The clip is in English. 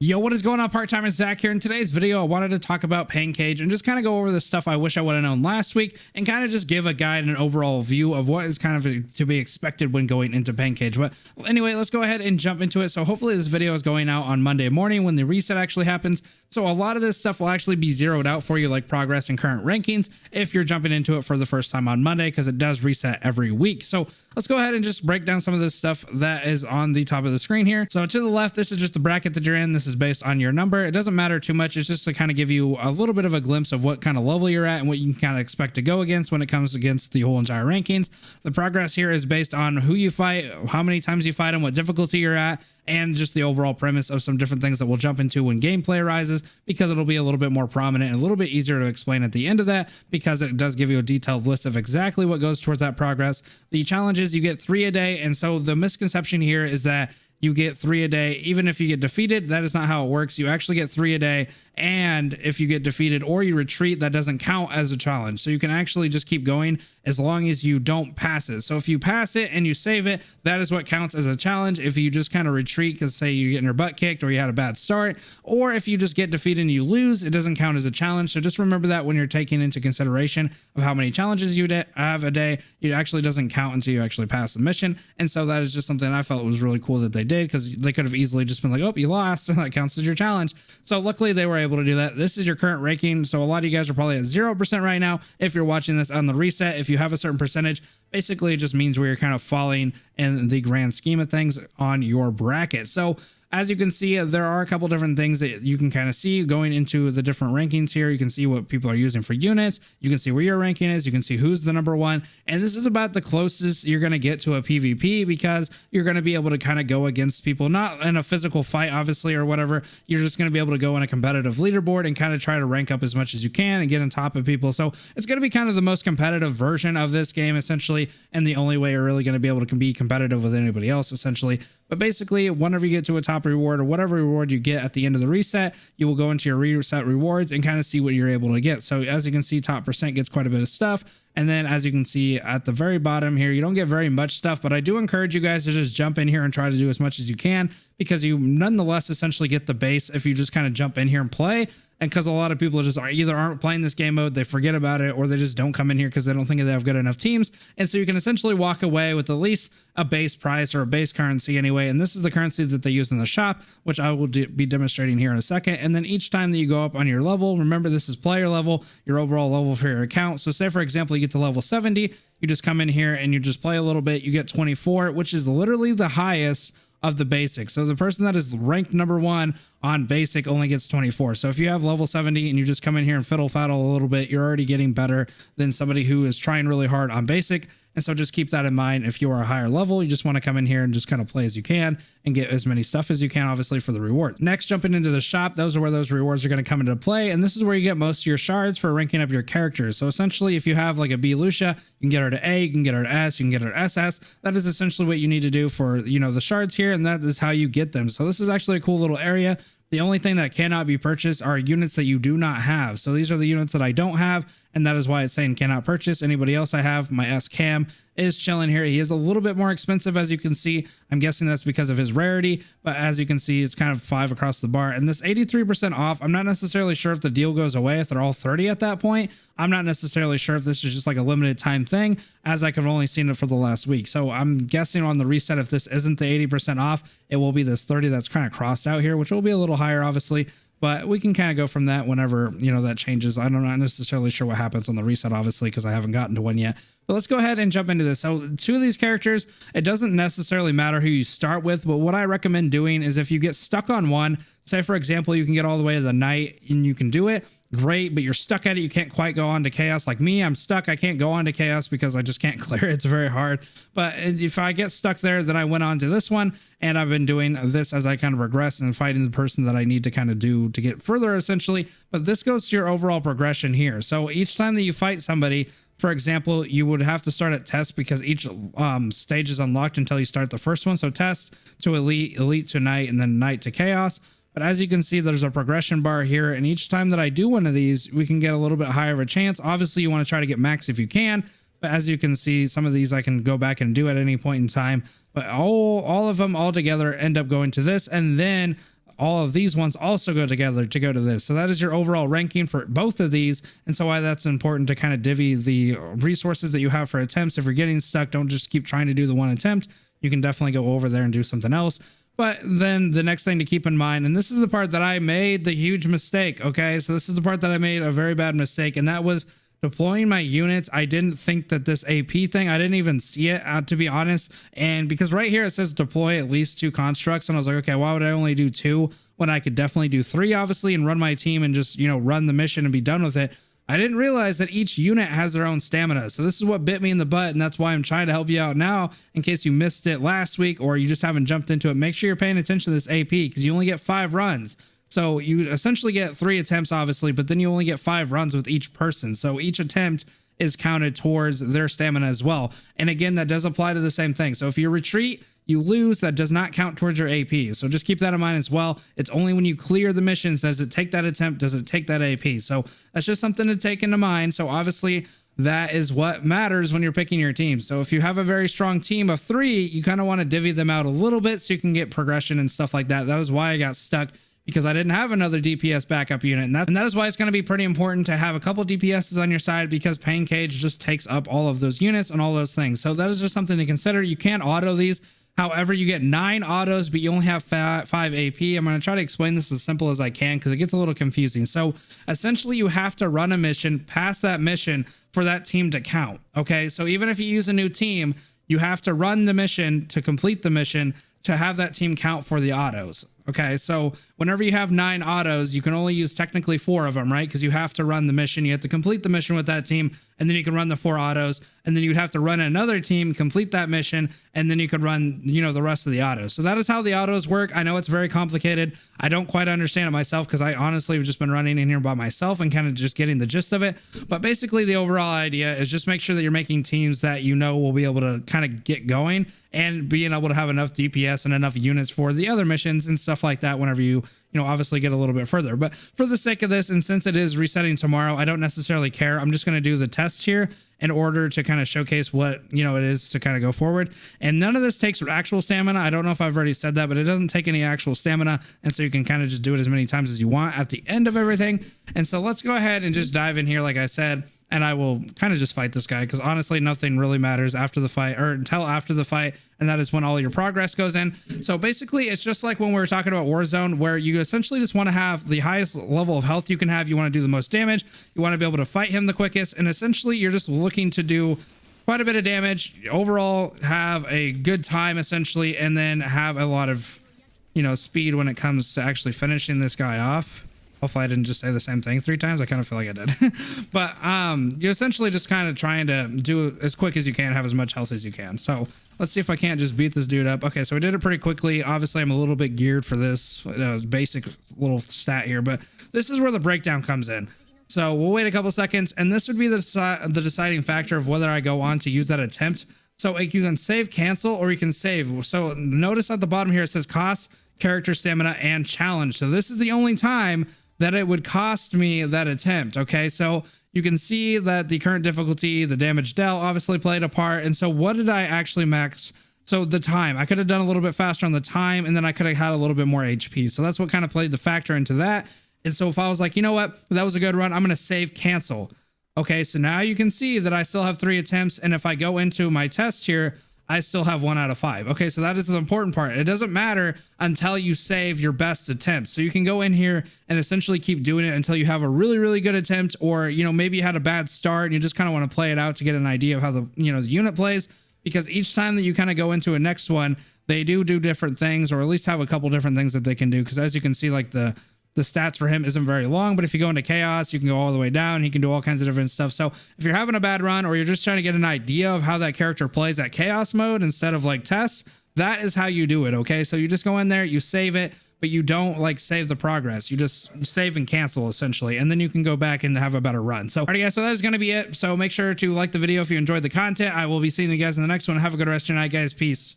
Yo, what is going on? PartTimerZack here. In today's video, I wanted to talk about Pain Cage and just kind of go over the stuff I wish I would have known last week and kind of just give a guide and an overall view of what is kind of to be expected when going into Pain Cage. But anyway, let's go ahead and jump into it. So hopefully this video is going out on Monday morning when the reset actually happens. So a lot of this stuff will actually be zeroed out for you, like progress and current rankings, if you're jumping into it for the first time on Monday, because it does reset every week. So let's go ahead and just break down some of this stuff that is on the top of the screen here. So to the left, this is just the bracket that you're in. This is based on your number. It doesn't matter too much. It's just to kind of give you a little bit of a glimpse of what kind of level you're at and what you can kind of expect to go against when it comes against the whole entire rankings. The progress here is based on who you fight, how many times you fight them, what difficulty you're at, and just the overall premise of some different things that we'll jump into when gameplay arises, because it'll be a little bit more prominent and a little bit easier to explain at the end of that, because it does give you a detailed list of exactly what goes towards that progress. The challenge is you get 3 a day, and so the misconception here is that you get 3 a day even if you get defeated. That is not how it works. You actually get 3 a day, and if you get defeated or you retreat, that doesn't count as a challenge. So you can actually just keep going as long as you don't pass it. So if you pass it and you save it, that is what counts as a challenge. If you just kind of retreat because say you're getting your butt kicked or you had a bad start, or if you just get defeated and you lose, it doesn't count as a challenge. So just remember that when you're taking into consideration of how many challenges you have a day, it actually doesn't count until you actually pass the mission. And so that is just something I felt was really cool that they did, because they could have easily just been like, oh, you lost, and that counts as your challenge. So luckily they were able to do that. This is your current ranking. So a lot of you guys are probably at 0% right now if you're watching this on the reset. If you have a certain percentage, basically it just means where you're kind of falling in the grand scheme of things on your bracket. So as you can see, there are a couple different things that you can kind of see going into the different rankings here. You can see what people are using for units. You can see where your ranking is. You can see who's the number one. And this is about the closest you're going to get to a PvP, because you're going to be able to kind of go against people, not in a physical fight, obviously, or whatever. You're just going to be able to go in a competitive leaderboard and kind of try to rank up as much as you can and get on top of people. So it's going to be kind of the most competitive version of this game, essentially, and the only way you're really going to be able to be competitive with anybody else, essentially. But basically, whenever you get to a top reward or whatever reward you get at the end of the reset, you will go into your reset rewards and kind of see what you're able to get. So as you can see, top percent gets quite a bit of stuff. And then as you can see at the very bottom here, you don't get very much stuff, but I do encourage you guys to just jump in here and try to do as much as you can, because you nonetheless essentially get the base if you just kind of jump in here and play. And because a lot of people just either aren't playing this game mode, they forget about it, or they just don't come in here because they don't think they have good enough teams. And so you can essentially walk away with at least a base price or a base currency anyway. And this is the currency that they use in the shop, which I will be demonstrating here in a second. And then each time that you go up on your level, remember this is player level, your overall level for your account. So say for example, you get to level 70, you just come in here and you just play a little bit, you get 24, which is literally the highest of the basic. So the person that is ranked number 1 on basic only gets 24. So if you have level 70 and you just come in here and fiddle faddle a little bit, you're already getting better than somebody who is trying really hard on basic. And so just keep that in mind. If you are a higher level, you just want to come in here and just kind of play as you can and get as many stuff as you can, obviously, for the rewards. Next, jumping into the shop, those are where those rewards are going to come into play. And this is where you get most of your shards for ranking up your characters. So essentially, if you have like a B Lucia, you can get her to A, you can get her to S, you can get her to SS. That is essentially what you need to do for, you know, the shards here. And that is how you get them. So this is actually a cool little area. The only thing that cannot be purchased are units that you do not have. So these are the units that I don't have, and that is why it's saying cannot purchase. Anybody else I have, my S Cam is chilling here. He is a little bit more expensive, as you can see. I'm guessing that's because of his rarity, but as you can see, it's kind of 5 across the bar. And this 83% off, I'm not necessarily sure if the deal goes away if they're all 30 at that point. I'm not necessarily sure if this is just like a limited time thing, as I could have only seen it for the last week. So I'm guessing on the reset, if this isn't the 80% off, it will be this 30 that's kind of crossed out here, which will be a little higher, obviously. But we can kind of go from that whenever, you know, that changes. I'm not necessarily sure what happens on the reset, obviously, because I haven't gotten to one yet. But let's go ahead and jump into this. So 2 of these characters, it doesn't necessarily matter who you start with, but what I recommend doing is if you get stuck on one, say for example, you can get all the way to the knight and you can do it, great, but you're stuck at it, you can't quite go on to chaos. Like me, I'm stuck, I can't go on to chaos because I just can't clear it. It's very hard. But if I get stuck there, then I went on to this one, and I've been doing this as I kind of progress and fighting the person that I need to kind of do to get further, essentially. But this goes to your overall progression here. So each time that you fight somebody, for example, you would have to start at test, because each stage is unlocked until you start the first one. So test to elite, elite to knight, and then knight to chaos. But as you can see, there's a progression bar here, and each time that I do one of these, we can get a little bit higher of a chance. Obviously, you want to try to get max if you can, but as you can see, some of these I can go back and do at any point in time. But all of them all together end up going to this, and then all of these ones also go together to go to this. So that is your overall ranking for both of these. And so why that's important to kind of divvy the resources that you have for attempts. If you're getting stuck, don't just keep trying to do the one attempt. You can definitely go over there and do something else. But then the next thing to keep in mind, and this is the part that I made the huge mistake. Okay, so this is the part that I made a very bad mistake, and that was deploying my units. I didn't think that this AP thing, I didn't even see it, to be honest. And because right here it says deploy at least 2 constructs, and I was like, okay, why would I only do 2 when I could definitely do 3, obviously, and run my team and just, you know, run the mission and be done with it. I didn't realize that each unit has their own stamina. So this is what bit me in the butt, and that's why I'm trying to help you out now in case you missed it last week or you just haven't jumped into it. Make sure you're paying attention to this AP because you only get 5 runs. So you essentially get 3 attempts, obviously, but then you only get 5 runs with each person. So each attempt is counted towards their stamina as well. And again, that does apply to the same thing. So if you retreat, you lose, that does not count towards your AP. So just keep that in mind as well. It's only when you clear the missions, does it take that attempt, does it take that AP? So that's just something to take into mind. So obviously that is what matters when you're picking your team. So if you have a very strong team of 3, you kind of want to divvy them out a little bit so you can get progression and stuff like that. That is why I got stuck, because I didn't have another DPS backup unit. And that is why it's going to be pretty important to have a couple DPSs on your side, because Pain Cage just takes up all of those units and all those things. So that is just something to consider. You can auto these. However, you get 9 autos, but you only have 5 AP. I'm going to try to explain this as simple as I can because it gets a little confusing. So essentially you have to run a mission, pass that mission for that team to count. Okay. So even if you use a new team, you have to run the mission to complete the mission to have that team count for the autos. Okay, so whenever you have 9 autos, you can only use technically 4 of them, right? Because you have to run the mission. You have to complete the mission with that team, and then you can run the 4 autos, and then you'd have to run another team, complete that mission, and then you could run, you know, the rest of the autos. So that is how the autos work. I know it's very complicated. I don't quite understand it myself because I honestly have just been running in here by myself and kind of just getting the gist of it. But basically the overall idea is just make sure that you're making teams that you know will be able to kind of get going and being able to have enough DPS and enough units for the other missions and stuff like that whenever you obviously get a little bit further. But for the sake of this, and since it is resetting tomorrow, I don't necessarily care. I'm just going to do the test here in order to kind of showcase what, you know, it is to kind of go forward. And none of this takes actual stamina. I don't know if I've already said that, but it doesn't take any actual stamina. And so you can kind of just do it as many times as you want at the end of everything. And so let's go ahead and just dive in here, like I said, and I will kind of just fight this guy because honestly, nothing really matters after the fight or until after the fight. And that is when all your progress goes in. So basically it's just like when we were talking about Warzone, where you essentially just want to have the highest level of health you can have. You want to do the most damage. You want to be able to fight him the quickest. And essentially you're just looking to do quite a bit of damage overall, have a good time essentially, and then have a lot of, you know, speed when it comes to actually finishing this guy off. Hopefully I didn't just say the same thing 3 times. I kind of feel like I did. But you're essentially just kind of trying to do as quick as you can, have as much health as you can. So let's see if I can't just beat this dude up. Okay, so I did it pretty quickly. Obviously, I'm a little bit geared for this basic little stat here, but this is where the breakdown comes in. So we'll wait a couple seconds, and this would be the deciding factor of whether I go on to use that attempt. So you can save, cancel, or you can save. So notice at the bottom here, it says cost, character, stamina, and challenge. So this is the only time that it would cost me that attempt. Okay, so you can see that the current difficulty, the damage dealt obviously played a part. And so what did I actually max? So the time, I could have done a little bit faster on the time, and then I could have had a little bit more HP. So that's what kind of played the factor into that. And so if I was like, you know what, that was a good run, I'm going to save, cancel. Okay, so now you can see that I still have 3 attempts. And if I go into my test here, I still have 1 out of 5. Okay, so that is the important part. It doesn't matter until you save your best attempt. So you can go in here and essentially keep doing it until you have a really, really good attempt, or, you know, maybe you had a bad start and you just kind of want to play it out to get an idea of how the, you know, the unit plays, because each time that you kind of go into a next one, they do different things, or at least have a couple different things that they can do. Because as you can see, like the stats for him isn't very long, but if you go into chaos, you can go all the way down. He can do all kinds of different stuff. So if you're having a bad run, or you're just trying to get an idea of how that character plays at chaos mode instead of like tests, that is how you do it. Okay, so you just go in there, you save it, but you don't like save the progress. You just save and cancel essentially, and then you can go back and have a better run. So alrighty guys, so that is going to be it. So make sure to like the video if you enjoyed the content. I will be seeing you guys in the next one. Have a good rest of your night, guys. Peace.